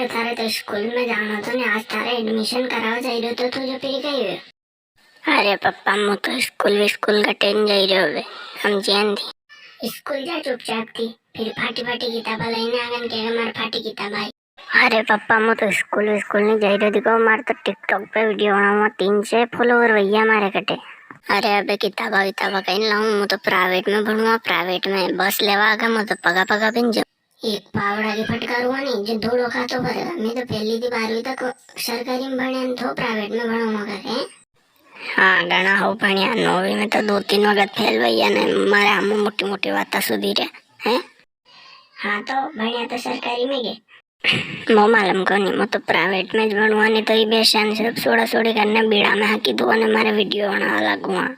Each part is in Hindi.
अरे थारे तो स्कूल में जाना तो ने आज थारे एडमिशन करावा जाइयो तो तू जो फिर गई है। अरे पप्पा मु तो स्कूल का टेन जाई रहो बे हम जान थी स्कूल जा चुपचाप थी फिर फाटी फाटी किताबा लईने आगन के मार फाटी किताब आई। अरे पप्पा मु तो स्कूल नहीं जाई रहो दिखो मार तो टिकटॉक पे वीडियो बनाऊं 300 फॉलोवर भैया मारे कटे। अरे अबे किताबा कहीं लाऊं मु तो प्राइवेट में पढ़ूंगा प्राइवेट में बस लेवा आगा मु तो पगा पगा बिन जाऊं एक पावड़ा की फटकार हुआ नहीं जो धोड़ो खातो भरेगा मैं तो पहली थी 12वीं तक सरकारी में भणे तो प्राइवेट में भणो करे। हाँ घना हो भणिया 9वीं में तो 2-3 वक्त फेल भैया ने मारे हम मोटी मोटी बात सुधी रे हैं। हाँ तो भणिया तो सरकारी में गए मो मालूम को नहीं मो तो प्राइवेट में भणवा नहीं तो ये बेशान सब सोड़ा सोड़ी करने बीड़ा में हाकी दो ने मारे वीडियो बनावा लगूंगा।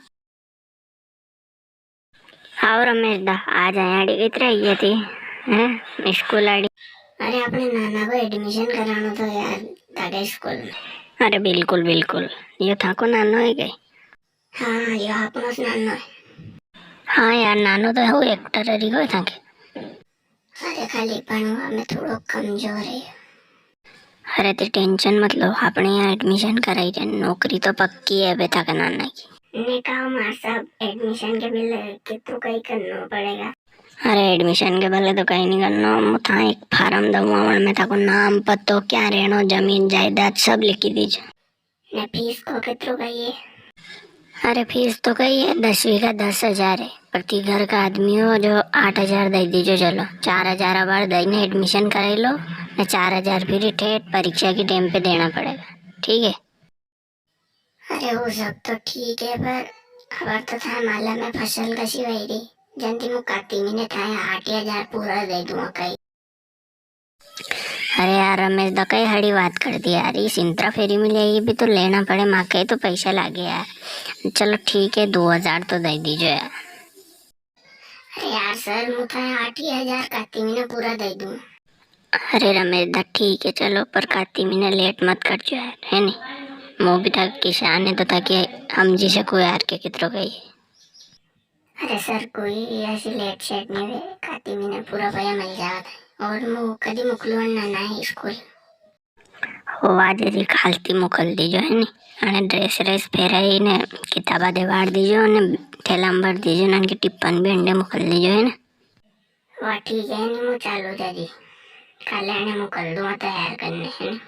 हाँ रमेश दा आज आड़ी कितरे आई थी हैं स्कूल आड़ी। अरे अपने नाना को एडमिशन कराना तो यार ताके स्कूल में। अरे बिल्कुल बिल्कुल ये था को नानो है गई। हाँ ये अपनो नानो है। हाँ यार नानो तो हो एक्टर रही गयो था के। अरे खाली पढ़वा में थोड़ो कमजोर है। अरे ते टेंशन मत लो अपने यहाँ एडमिशन कराई रे नौकरी तो पक्की है बेटा का नाना की। ने कहा मार साहब एडमिशन के बिल कितु कहीं करना पड़ेगा। अरे एडमिशन के भले तो कहीं नहीं करना मुथा एक फार्म दवा में ताको नाम पतो क्या रहनो जमीन जायदाद सब लिखी दीजिए। ने फीस को कितरो कहिए। अरे फीस तो कही है 10वीं का 10,000 है प्रति घर का आदमी हो जो 8,000 दे दीजिए चलो 4,000 बार दही एडमिशन कराई लो न 4,000 फिर ठेठ परीक्षा की टाइम पे देना पड़ेगा ठीक है। अरे वो सब तो ठीक है पर खबर तो था माला में फसल कसी वही रही जनती मु काती महीने था 8,000 पूरा दे दूंगा कहीं। अरे यार रमेश दा कई हड़ी बात कर दी यार इस इंत्रा फेरी मिले ये भी तो लेना पड़े माँ के तो पैसा लागे यार चलो ठीक है 2,000 तो दे दीजिए यार। अरे यार सर मुझे 8,000 काती महीने पूरा दे दूं। अरे रमेश दा ठीक है चलो पर काती महीने लेट मत कर जो यार है नहीं मो भी था किसान है तो ताकि हम जी सको यार के कितरो गई। अरे सर कोई ऐसी लेट शेट नहीं हुए काती महीने पूरा भैया मिल जाता और मु कदी मुकलवन ना है स्कूल हो आज जी खालती मुकल दीजो है नी अने ड्रेस रेस फेराई ने किताबा देवाड़ दीजो ने थैला में भर दीजो ने टिप्पन भी अंडे मुकल दीजो है ना। वाह ठीक है नी मु चालू दादी कल मुकल दूंगा तैयार करने है ना।